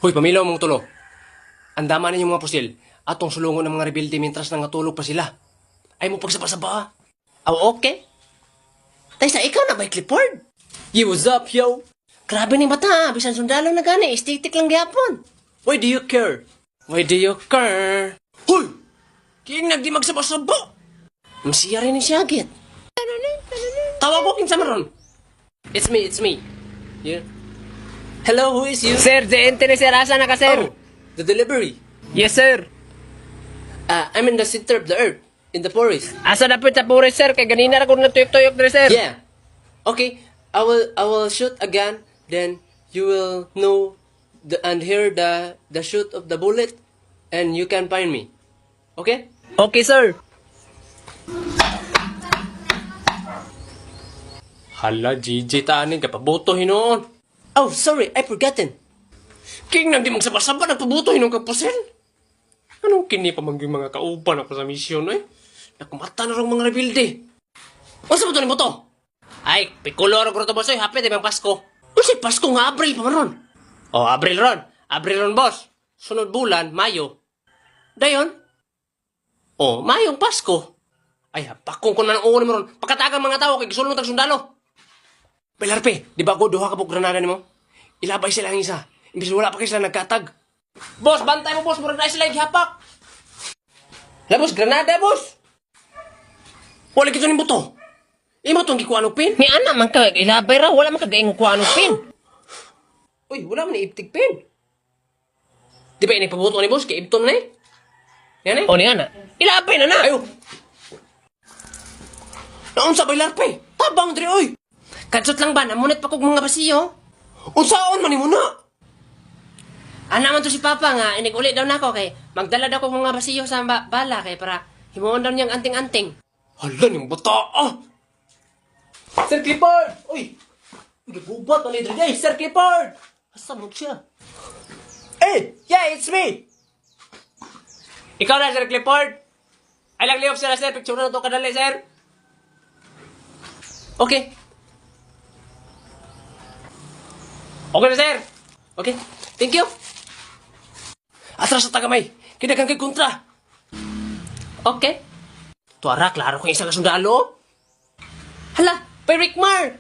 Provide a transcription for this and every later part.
Hoy, pamilaw mong tulo. Andaman ninyong mga pusil. Atong sulungon ng mga rebelde mintras nangatulog pa sila. Ay mo pagsaba-saba. Oh, okay. Tay sa ikaw na ba, Clifford? Yo, what's up, yo? Grabe ni bata, bisan sundalo na gani, estetik lang gyapon. Why do you care? Why do you care? Hoy! King nagdi magsaba-saba. Masiya rin ni Syagit. Tawag ko kinsa maron. It's me. Yeah. Hello, who is you? Sir, JNT ni Sir. Asa na ka, sir? Oh, the delivery. Yes, sir. I'm in the center of the earth, in the forest. Asa na po sa pures, sir? Kay ganina na ko natuyok-tuyok na, sir. Yeah. Okay, I will shoot a gun, then you will know and hear the shoot of the bullet, and you can find me. Okay? Okay, sir. Hala, GJ tani, kapabuto hinoon. Oh, sorry, I forgotten. King nang di magsaba-saba, nagpabuto hinong kapusin. Anong kini pa mga kauban ako sa misyon, eh? Nakumata na rin mga rebelde. Masa ba ito ni Buto? Ay, pikulo ro to boss, hapit ibang Pasko. Kasi Pasko nga, Abril pa maron. Oh, Abril ron, boss. Sunod bulan, Mayo. Dayon? Oh, Mayong Pasko. Ay, hapakong ko na ng uwan mo ron. Pagkatagang mga tao, kay gisulong tag sundalo. Pelarpe, di ba ako duha ka po granada ni mo? Ilabay sila ang isa. Imbis wala pa kayo sila nagkatag. Boss, bantay mo, boss. Murag na sila ihapak. Labos, granada, boss. Wala kito ni Buto. Imo itong gikuha pin. Ni anak man ka, ilabay ra. Wala man ka gaing kuha anong pin. Uy, wala man iiptig pin. Di ba inipabuto ni boss? Kay Ibton na eh. Yan eh. O ni anak. Ilabay na na. Ayo. Naon sa Pelarpe? Tabang diri, oy. Kadsot lang ba? Namunit pa kong mga basiyo. Unsaon man ni mo na? Ana man to si Papa nga, inig-uli daw na ako kay magdala daw ko mga basiyo sa bala kay para himuon daw niyang anting-anting. Hala niyong bata, ah. Sir Clifford! Uy! Nagbubat na nito day, Sir Clifford! Asa mo siya? Hey! Yeah, it's me! Ikaw na, Sir Clifford. Ay lang liop sila, sir. Picture na to kadali, sir. Okay. Okay na, sir. Okay. Thank you. Atras sa tagamay. Kinagang kay kontra. Okay. Tuara, klaro kung isang sundalo. Hala, Peric Mar!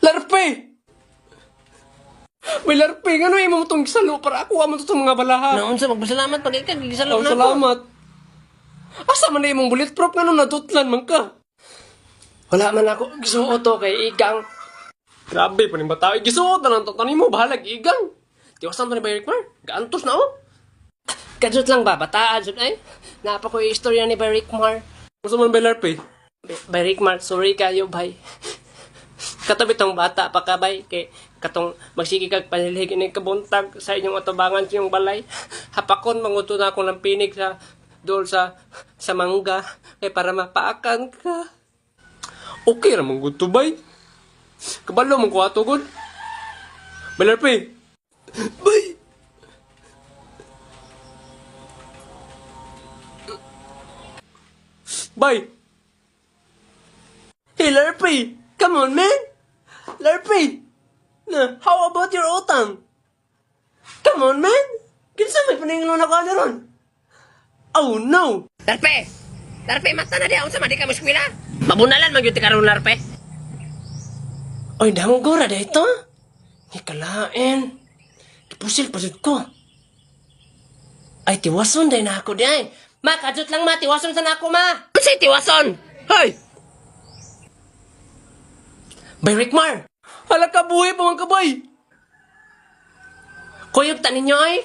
Larpe! May larpe, nga no, mo itong gisalo para ako mo itong mga balaha. Naon sa magpasalamat pag ikaw gigisalo Oh, na ako. salamat. Asa man na imong bulletproof nga no, natutlan man ka. Wala man ako gisuot to kay Igang. Grabe pa ni bata. Gisuot na lang to. Tanin mo, bahalag Igang. Tiwasan to ni Bayrick Mar. Gaantos na oh. Kadsot lang ba? Bataan, sud ay. Napa ko yung istorya ni Peric Mar. Gusto man ba larpe? Peric Mar, sorry kayo, bay. Katabi tong bata pa ka, bay. Kay katong magsige kag panilhig ini kabuntag sa inyong atubangan sa inyong balay. Hapakon manguto na ako ng pinig sa dool sa mangga kay para mapaakan ka. Okay ramang good to bay. Kabalo mong kuha to good. Balarpe. Bay. Bay. Hey Larpe. Come on man. Larpe. Na, how about your utang? Come on man. Kinsa may paninglo na ka na ron? Oh no. Larpe! Larpe, mata na di. Unsa man di ka muskwila? Mabunalan, magyuti ka ron, Larpe. Oy, danggora dito. Ikalain. Ipusil pa jud ko. Ay, tiwason day na ako di ay. Ma, kadsot lang ma, tiwason sa na ako ma. Unsay tiwason? Hoy! Bayrick Mar, Hala ka buhay pa mga kabay. kuyog ta ninyo ay.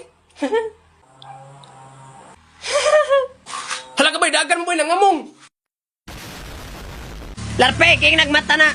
Hala ka bay, dagan mo boy, nangamong. Larpe, king nagmata na.